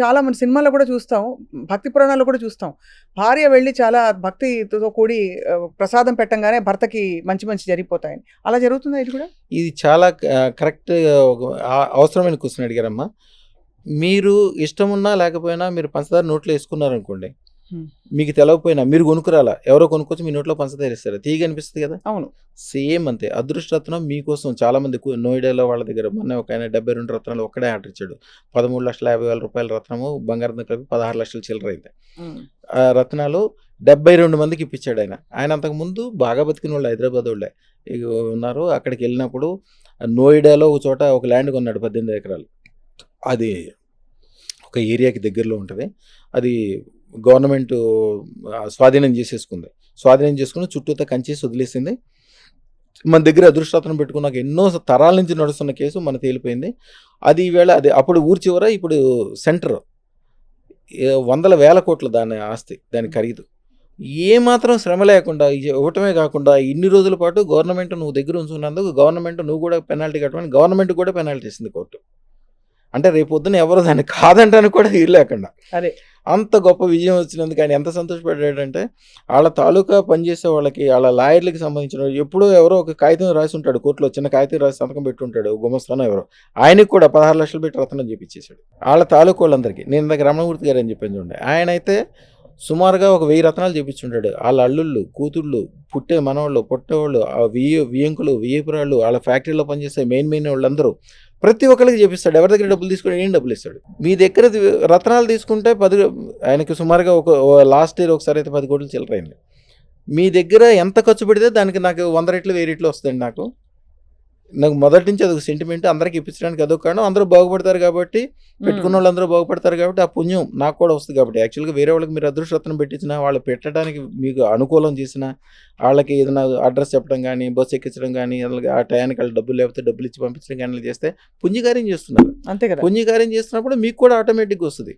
చాలా మంది సినిమాల్లో కూడా చూస్తాం. భక్తి పురాణాల్లో కూడా చూస్తాం. భార్య వెళ్లి చాలా భక్తితో కూడి ప్రసాదం పెట్టంగానే భర్తకి మంచి మంచి జరిగిపోతాయని. అలా జరుగుతుందా ఇది కూడా? ఇది చాలా కరెక్ట్ అవసరమైన క్వశ్చన్ అడిగారమ్మా. మీరు ఇష్టమున్నా లేకపోయినా మీరు పంచదార నోట్లో వేసుకున్నారనుకోండి, మీకు తెలవకపోయినా మీరు కొనుక్కురాలా, ఎవరో కొనుక్కొచ్చి మీ నోట్లో పంచదార ఇస్తారు, తీగ అనిపిస్తుంది కదా. అవును. సేమ్ అంతే. అదృష్టరత్నం మీకోసం చాలా మంది నోయిడాలో వాళ్ళ దగ్గర మొన్న ఒక ఆయన 72 రత్నాలు ఒక్కడే ఆర్డర్ ఇచ్చాడు. 13,50,000 రూపాయల రత్నము బంగారంతో కలిపి 16 లక్షల చిల్లర అయింది. ఆ రత్నాలు 72 మందికి ఇప్పించాడు ఆయన. ఆయన అంతకుముందు బాగా బతికిన వాళ్ళు హైదరాబాద్ వాళ్ళే ఉన్నారు. అక్కడికి వెళ్ళినప్పుడు నోయిడాలో ఒక చోట ఒక ల్యాండ్ కొన్నాడు 18 ఎకరాలు. అది ఒక ఏరియాకి దగ్గరలో ఉంటుంది. అది గవర్నమెంట్ స్వాధీనం చేసేసుకుంది. స్వాధీనం చేసుకుని చుట్టూతో కంచేసి వదిలేసింది. మన దగ్గర అదృష్టరత్నం పెట్టుకున్నాక ఎన్నో తరాల నుంచి నడుస్తున్న కేసు మన తేలిపోయింది. అది ఈవేళ అది అప్పుడు ఊరి చివర, ఇప్పుడు సెంటర్. వందల వేల కోట్ల దాని ఆస్తి, దాని ఖరీదు. ఏమాత్రం శ్రమ లేకుండా ఇవ్వటమే కాకుండా ఇన్ని రోజుల పాటు గవర్నమెంట్ నువ్వు దగ్గర ఉంచుకున్నందుకు గవర్నమెంట్ నువ్వు కూడా పెనాల్టీ కట్టమని గవర్నమెంట్ కూడా పెనాల్టీ ఇస్తుంది కోర్టు. అంటే రేపొద్దున ఎవరు దాన్ని కాదంటానికి కూడా వీలు లేకుండా అదే అంత గొప్ప విజయం వచ్చినందుకు ఆయన ఎంత సంతోషపడ్డాడంటే, వాళ్ళ తాలూకా పనిచేసే వాళ్ళకి, వాళ్ళ లాయర్లకి సంబంధించిన ఎప్పుడో ఎవరో ఒక కాగితం రాసి ఉంటాడు కోర్టులో, చిన్న కాగితం రాసి సంతకం పెట్టుంటాడు గుమస్తానో ఎవరో, ఆయనకి కూడా 16 లక్షలు పెట్టి రత్నం చేపించేశాడు వాళ్ళ తాలూకా వాళ్ళందరికీ. నేను ఇందాక రమణమూర్తి గారు అని చెప్పాను చూడండి, ఆయన అయితే సుమారుగా ఒక 1000 రత్నాలు చేపించుంటాడు. వాళ్ళ అల్లుళ్ళు, కూతుళ్ళు, పుట్టే మనవాళ్ళు, పుట్టేవాళ్ళు, ఆ వియ్యంకులు, వియ్యపురాళ్ళు, వాళ్ళ ఫ్యాక్టరీలో పనిచేసే మెయిన్ వాళ్ళందరూ ప్రతి ఒక్కరికి చేపిస్తాడు. ఎవరి దగ్గర డబ్బులు తీసుకుని ఏం డబ్బులు ఇస్తాడు. మీ దగ్గర రత్నాలు తీసుకుంటే 10, ఆయనకి సుమారుగా ఒక లాస్ట్ ఇయర్ ఒకసారి అయితే 10 కోట్లు చిల్లరైంది. మీ దగ్గర ఎంత ఖర్చు పెడితే దానికి నాకు 100 రెట్లు 1000 రెట్లు వస్తుంది. నాకు మొదటి నుంచి అదొక సెంటిమెంట్. అందరికి ఇప్పించడానికి అదొక కారణం. అందరూ బాగుపడతారు కాబట్టి, పెట్టుకున్న వాళ్ళందరూ బాగుపడతారు కాబట్టి, ఆ పుణ్యం నాకు కూడా వస్తుంది కాబట్టి. యాక్చువల్గా వేరే వాళ్ళకి మీరు అదృష్టరత్నం పెట్టించినా, వాళ్ళు పెట్టడానికి మీకు అనుకూలం చేసినా, వాళ్ళకి ఏదైనా అడ్రస్ చెప్పడం కానీ, బస్సు ఎక్కించడం కానీ, ఆ టయానికి వాళ్ళు డబ్బులు లేకపోతే డబ్బులు ఇచ్చి పంపించడం కానీ చేస్తే పుణ్యకార్యం చేస్తున్నారు. అంతే కదా. పుణ్యకార్యం చేస్తున్నప్పుడు మీకు కూడా ఆటోమేటిక్గా వస్తుంది.